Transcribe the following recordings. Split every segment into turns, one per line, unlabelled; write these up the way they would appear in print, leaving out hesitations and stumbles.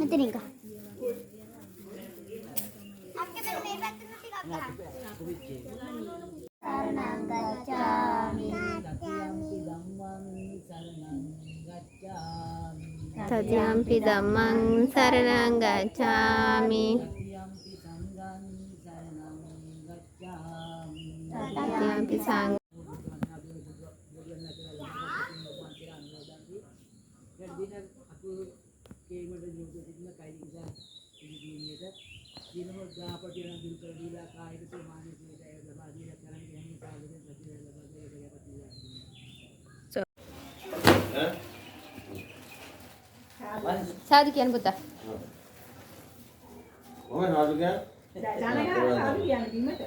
මෙතනින් ගහ. අක්කේ මෙන්න මේ පැත්තෙන් ටිකක් ගහන්න. සරණං ගච්ඡාමි. තතියම්පි ධම්මං සරණං ගච්ඡාමි. තතියම්පි සංඝං साधु किया पुता
ओए साधु क्या जाने का साधु किया नहीं मत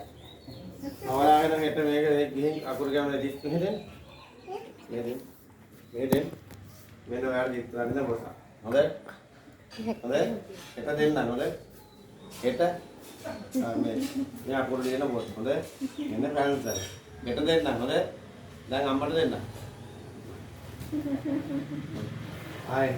हमारा आगे ना हेटे में गए अकुर क्या मैंने दिख नहीं दें मैंने यार दिख रहा नहीं था बोला अबे हेटा देना अबे हेटा मैं अकुर देना बोल अबे मैंने फैन था हेटा देना अबे दांग अम्बर देना आए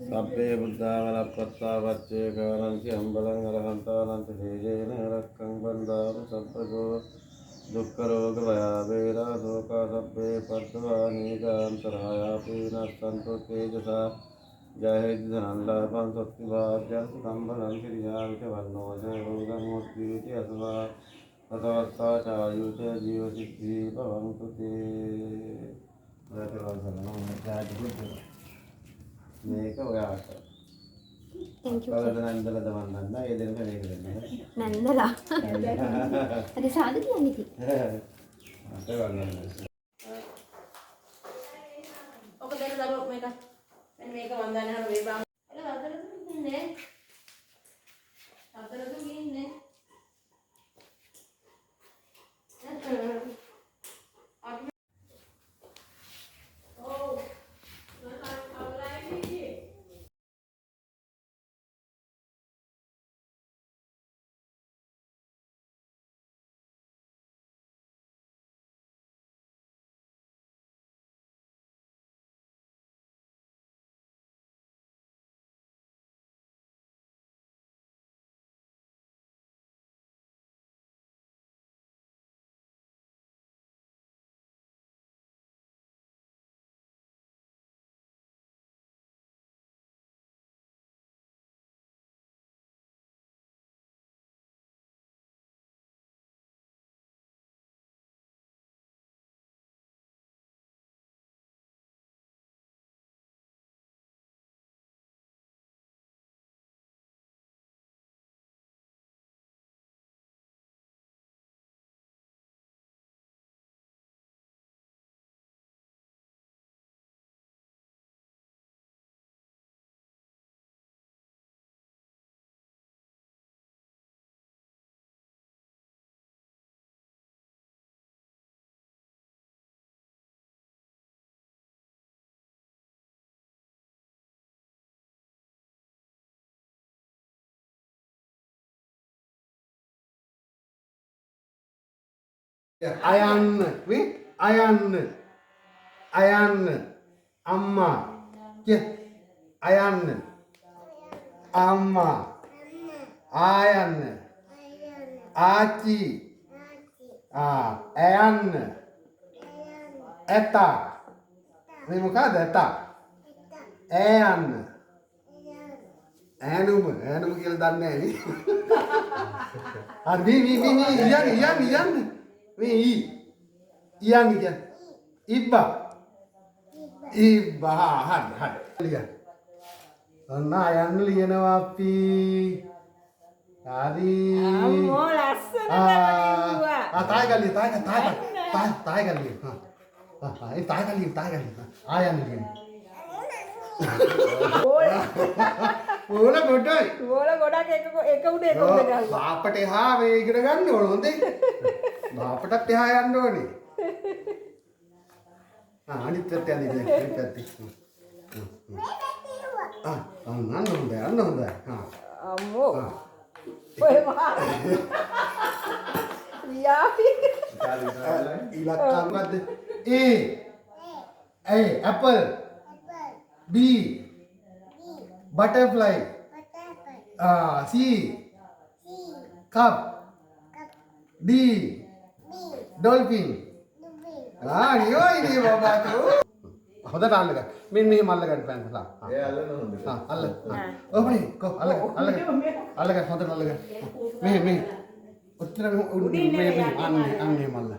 सब्बे बुद्धावरपत्ता वच्चे कारणंति अम्बलं अरहंतानंति हेजेन रक्कं बन्दार सब्बगो दुःखरोग भयावेरा शोका सब्बे पद्वानीकान्तरायापि नस्तन्तु तेजसा जयधनल्लाभं शक्तिभाग्यं सुखम्बलं श्रियाविच वर्णोज रोगमुक्तिरिति अस्वा ततवत्ता चायुष जीवसिद्धि भवन्तु ते මේක ඔයාට
thank you
බලද නන්දලා දවන්නන්න ඒ දෙන්නක මේක දෙන්න
නන්දලා හරි සාදු කියන්නේ ඉතින්
අත වගන්න
ඔක දෙන්න දරුවෝ මේක මෙන්න මේක වන්දන හර වේ බාම එල හතරද ඉන්නේ හතරද ඉන්නේ
Ayan, wi, ayan, amma, ya, ayan, amma, ayan, aci, ayan, eta, ini muka ada eta, ayan, anum kira dan ini, iyan. මේ ඉයන් කියන්නේ ඉබ්බා හරි ලියන්න ඔන්න අයන්න ලියනවා අපි හරි
අම්මෝ ලස්සනට ලියුවා
තායි ගල්ලිය ඒ තායි ගල්ලිය ආයන්න ලියන්න ඕල ගොඩක් එක උඩ ගහලා. අපට එහා මේ ඉගෙන ගන්න ඕන හොඳේ. අපටත් එහා යන්න ඕනේ. අනිත් පැත්ත යන්නේ මේ පැත්තේ. අන්න හොඳයි.
අම්මෝ. ඔය මහා. යාපි.
ඉලක්කම් මොකද්ද? A apple. B butterfly. C cup. D dolphin. නියෝ ඉන්නේ බබා තෝ. හොඳට අල්ලගන්න. මෙන්න මෙහෙම අල්ලගන්න පැන්සලා.
ඒ අල්ලන්න හොඳට.
අල්ල. ඔබනේ කො අල්ලගන්න හොඳට අල්ලගන්න. මෙහෙ. ඔච්චර මේ අන්නේ මල්ල.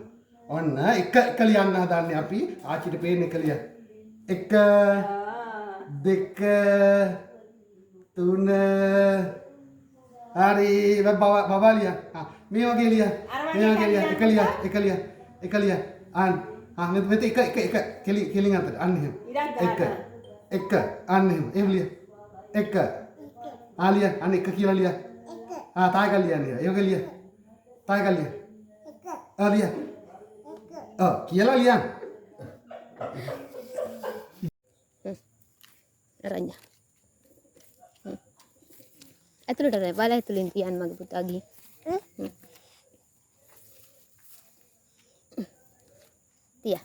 ඔන්න එක ලියන්න හදන්නේ අපි ආච්චිට පේන්න එක ලියන්න. 1 2 3 හරි බබා ලියන්න. මේ වගේ ලියන්න. එක ලියන්න. මෙතන එක කෙලින් අතට අන්න එහෙම. එක අන්න එහෙම ලියන්න. එක ලියන්න. අන්න එක කියලා ලියන්න. තායක ලියන්නේ. ඒ වගේ ලියන්න. තායක ලියන්න. ලියන්න. කියලා ලියන්න.
අරඤ්ඤ. ඇතුළට නෑ බලය ඇතුළින් තියන්න මගේ පුතා ගිහින්. තියා.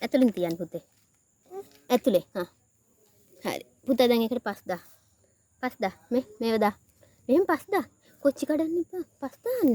ඇතුළින් තියන්න පුතේ. ඇතුලේ. හරි. පුතා දැන් ඒකට පස් දා. මේව දා. මෙහෙම පස් දා. කොච්චි කඩන්න එපා. පස් දාන්න.